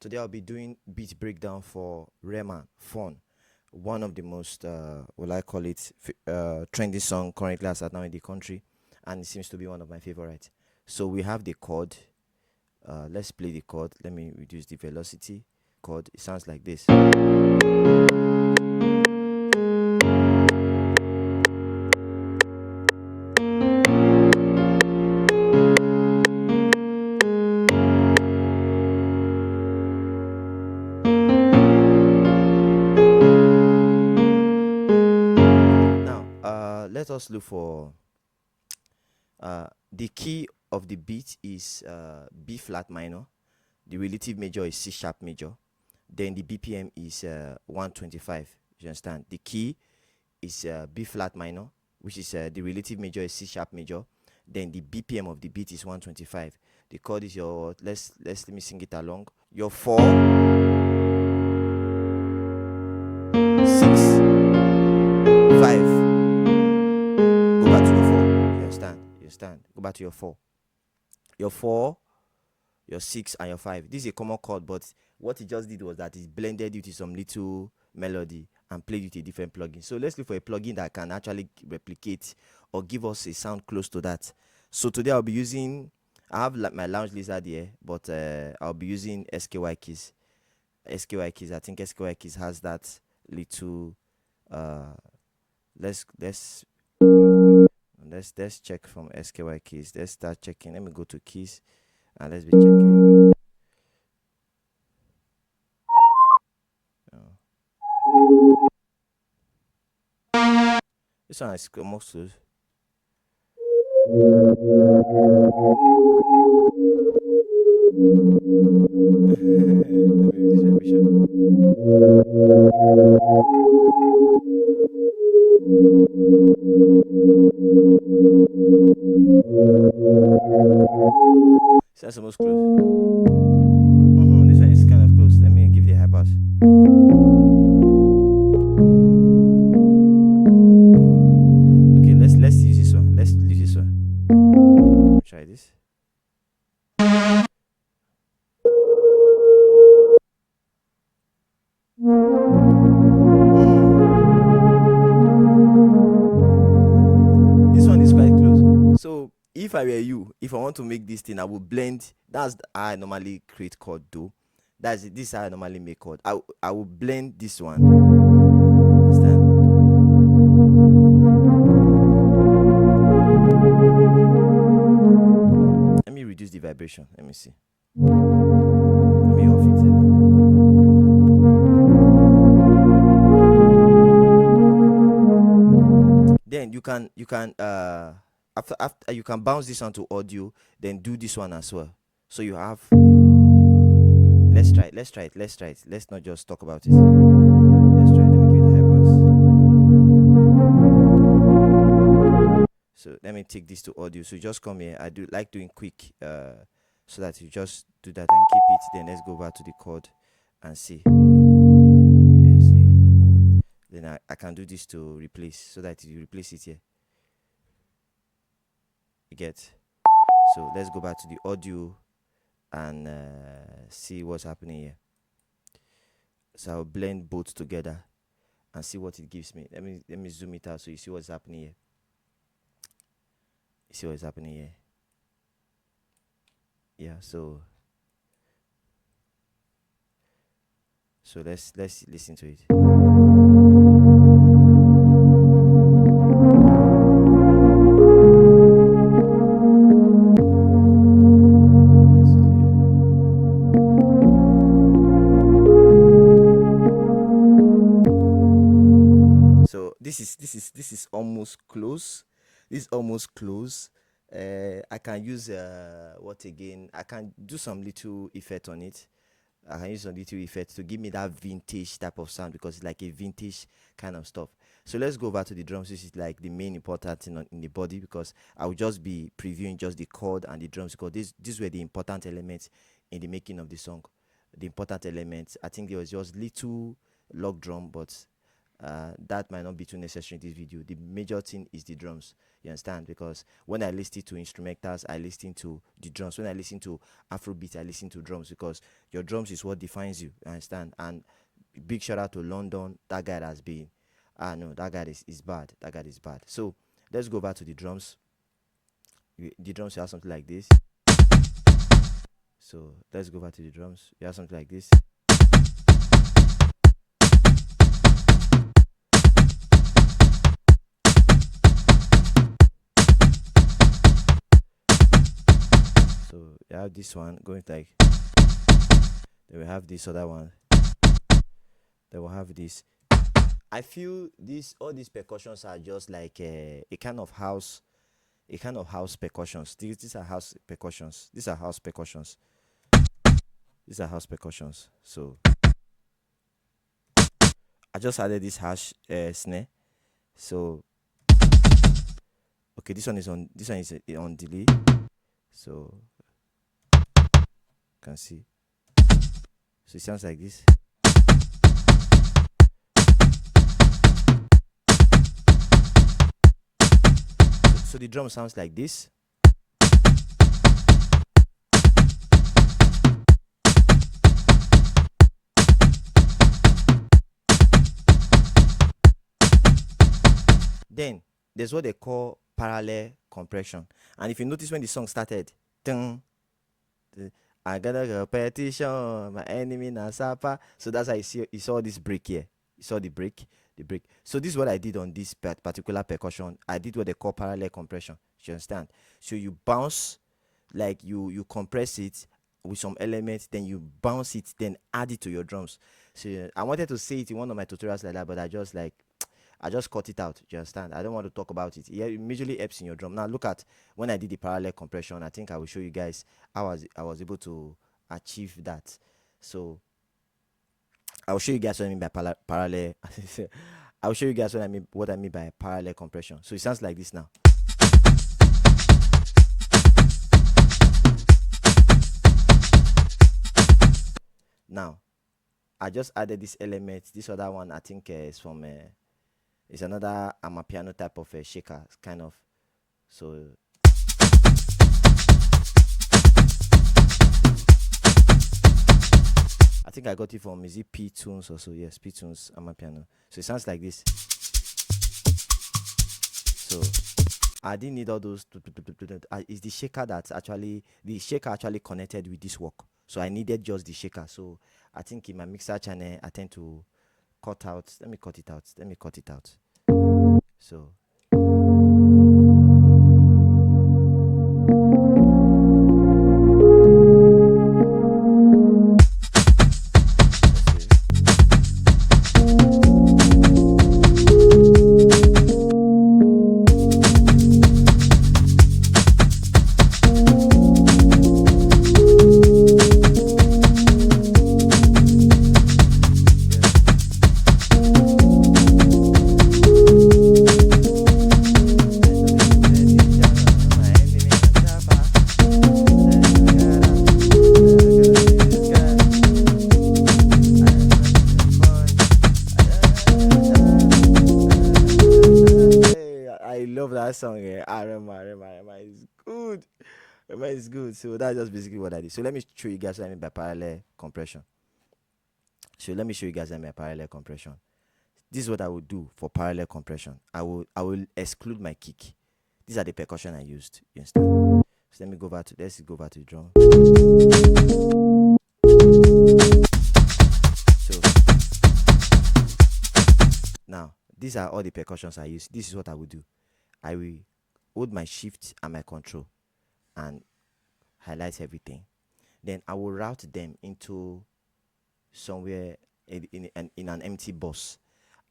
Today I'll be doing beat breakdown for Rema Fun, one of the most, will I call it, trendy song currently as at now in the country, and it seems to be one of my favorites. So we have the chord. Let's play the chord. Let me reduce the velocity. Chord. It sounds like this. Let us look for the key of the beat is B flat minor. The relative major is C sharp major. Then the BPM is 125. You understand? The key is B flat minor, which is the relative major is C sharp major. Then the BPM of the beat is 125. The chord is your let me sing it along. Your 4, 6, 5. Go back to your 4. You understand? Go back to your 4. Your 4, your 6, and your 5. This is a common chord, but what he just did was that he blended it with some little melody and played with a different plugin. So let's look for a plugin that can actually replicate or give us a sound close to that. So today I'll be using, I have like my Lounge Lizard here, but I'll be using SKY Keys. SKY Keys, I think SKY Keys has that little, let's check from SKY Keys. Let's start checking. Let me go to keys and let's be checking. This one is almost close. That's almost close. This one is kind of close. Let me give the high pass. Okay, let's use this one. Let's leave this one. Try this. This one is quite close. So if I were you, if I want to make this thing, I would blend. That's how I normally create chord though. This is how I normally make chord. I will blend this one. Understand? Let me reduce the vibration. Let me see. Let me off it. Then you can after you can bounce this onto audio, then do this one as well. So you have, let's try it. Let's not just talk about it. Let's try it. Let me give it a high pass. So let me take this to audio. So just come here. I do like doing quick so that you just do that and keep it. Then let's go back to the chord and see. Then I can do this to replace, so that you replace it here. You get? So let's go back to the audio and see what's happening here. So I'll blend both together and see what it gives me. Let me zoom it out so you see what's happening here. You see what's happening here? Yeah, so let's listen to it. This is almost close. This is almost close. I can use what again? I can do some little effect on it. I can use some little effect to give me that vintage type of sound, because it's like a vintage kind of stuff. So let's go back to the drums. This is like the main important thing in the body, because I will just be previewing just the chord and the drums, because these were the important elements in the making of the song. The important elements. I think there was just little log drum, but that might not be too necessary in this video. The major thing is the drums, you understand? Because when I listen to instrumentals, I listen to the drums. When I listen to Afrobeat, I listen to drums, because your drums is what defines you, you understand? And big shout out to London. That guy has been no, that guy is bad. That guy is bad. So let's go back to the drums. The drums, you have something like this. So let's go back to the drums. You have something like this. So you have this one going like, then we have this other one, then we'll have this. I feel all these percussions are just like a kind of house percussions. These are house percussions. These are house percussions. These are house percussions. So I just added this hash snare. So okay, this one is on delay. So you can see. So it sounds like this. So the drum sounds like this. Then there's what they call parallel compression. And if you notice when the song started, dun, I got a petition, my enemy na sapa. So that's how you saw this break here. You saw the break. So this is what I did on this particular percussion. I did what they call parallel compression. You understand? So you bounce, like you compress it with some elements, then you bounce it, then add it to your drums. So I wanted to say it in one of my tutorials like that, but I just cut it out. You understand? I don't want to talk about it. Yeah, it immediately helps in your drum. Now look at when I did the parallel compression. I think I will show you guys how I was able to achieve that. So I'll show you guys what I mean by parallel. I'll show you guys what I mean by parallel compression. So it sounds like this now. Now, I just added this element. This other one, I think, is from it's another amapiano type of shaker, kind of. So I think I got it from, is it P Tunes or so? Yes, P Tunes amapiano. So it sounds like this. So I didn't need all those. It's the shaker actually connected with this work. So I needed just the shaker. So I think in my mixer channel, I tend to cut out. Let me cut it out. So that song, Rema is good. Rema is good. So that's just basically what I did. So let me show you guys what I mean by parallel compression. This is what I would do for parallel compression. I will exclude my kick. These are the percussion I used. You understand? So let's go back to the drum. So now these are all the percussions I use. This is what I would do. I will hold my shift and my control and highlight everything. Then I will route them into somewhere in an empty bus.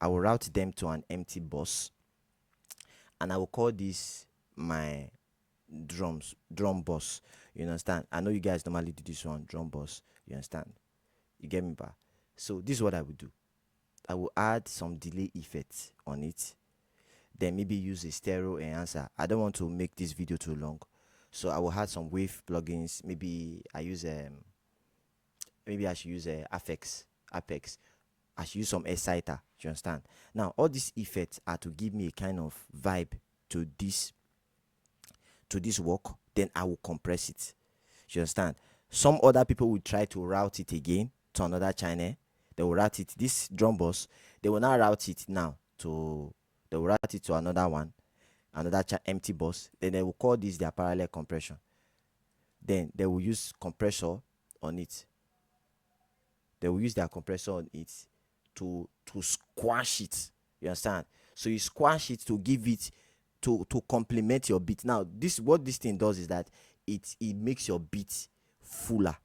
I will route them to an empty bus, and I will call this my drum bus. You understand? I know you guys normally do this one, drum bus. You understand? You get me back? So this is what I will do. I will add some delay effects on it, then maybe use a stereo enhancer. I don't want to make this video too long, so I will add some wave plugins. Maybe I should use Apex. I should use some exciter. You understand? Now all these effects are to give me a kind of vibe to this work. Then I will compress it. You understand? Some other people will try to route it again to another channel. They will route it. This drum bus, they will now route it now to they will route it to another one, another empty bus. Then they will call this their parallel compression. Then they will use compressor on it. They will use their compressor on it to squash it. You understand? So you squash it to give it to complement your beat. Now this, what this thing does is that it makes your beat fuller.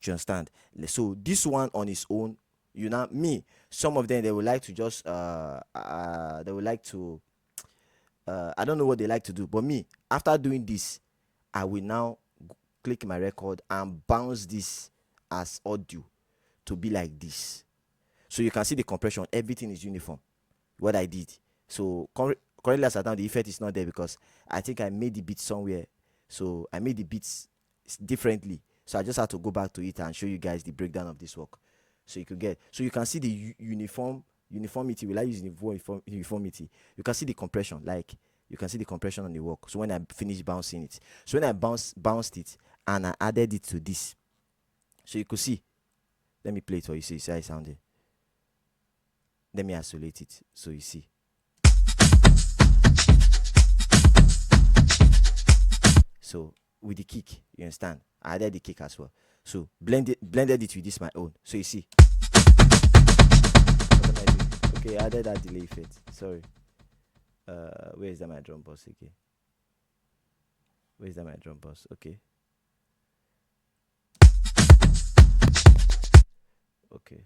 Do you understand? So this one on its own, you know me, some of them they would like to just they would like to I don't know what they like to do, but me, after doing this, I will now click my record and bounce this as audio to be like this. So you can see the compression, everything is uniform. What I did. So currently as I now, the effect is not there because I think I made the beat somewhere. So I made the beats differently. So I just had to go back to it and show you guys the breakdown of this work. So you could get, so you can see the uniformity. Will I use uniformity? You can see the compression, like you can see the compression on the work. So when I finish bouncing it, so when I bounced it and I added it to this, so you could see. Let me play it for you. See how it sounded. Let me isolate it so you see. So with the kick, you understand? I added the kick as well. So blended it with this my own. So you see. What am I doing? Okay, I added that delay effect. Sorry. Where is that my drum boss again? Where is that my drum boss? Okay. Okay.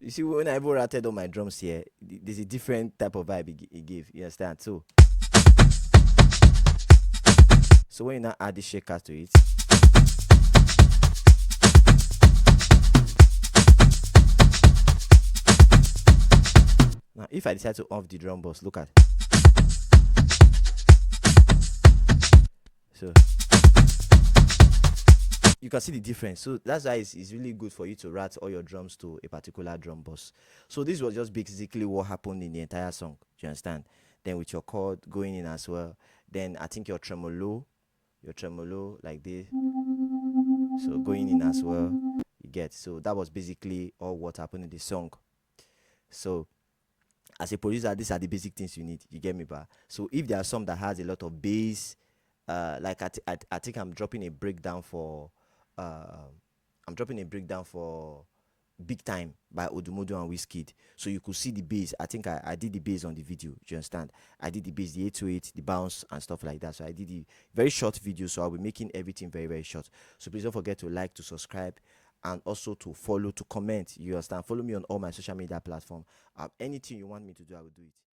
You see, when I ever ratted on my drums here, there's a different type of vibe it gave. You understand? So when you now add the shaker to it, now if I decide to off the drum boss, look at. So you can see the difference. So that's why it's really good for you to rat all your drums to a particular drum boss. So this was just basically what happened in the entire song. Do you understand? Then with your chord going in as well. Then I think your tremolo like this. So going in as well. You get. So that was basically all what happened in the song. So as a producer, these are the basic things you need. You get me, ba? So if there are some that has a lot of bass, like I think I'm dropping a breakdown for Big Time by Odumodu and Wizkid. So you could see the bass. I think I did the bass on the video. Do you understand? I did the bass, the 808, the bounce and stuff like that. So I did the very short video. So I'll be making everything very, very short. So please don't forget to like, to subscribe, and also to follow, to comment. You understand? Follow me on all my social media platforms. Anything you want me to do, I will do it.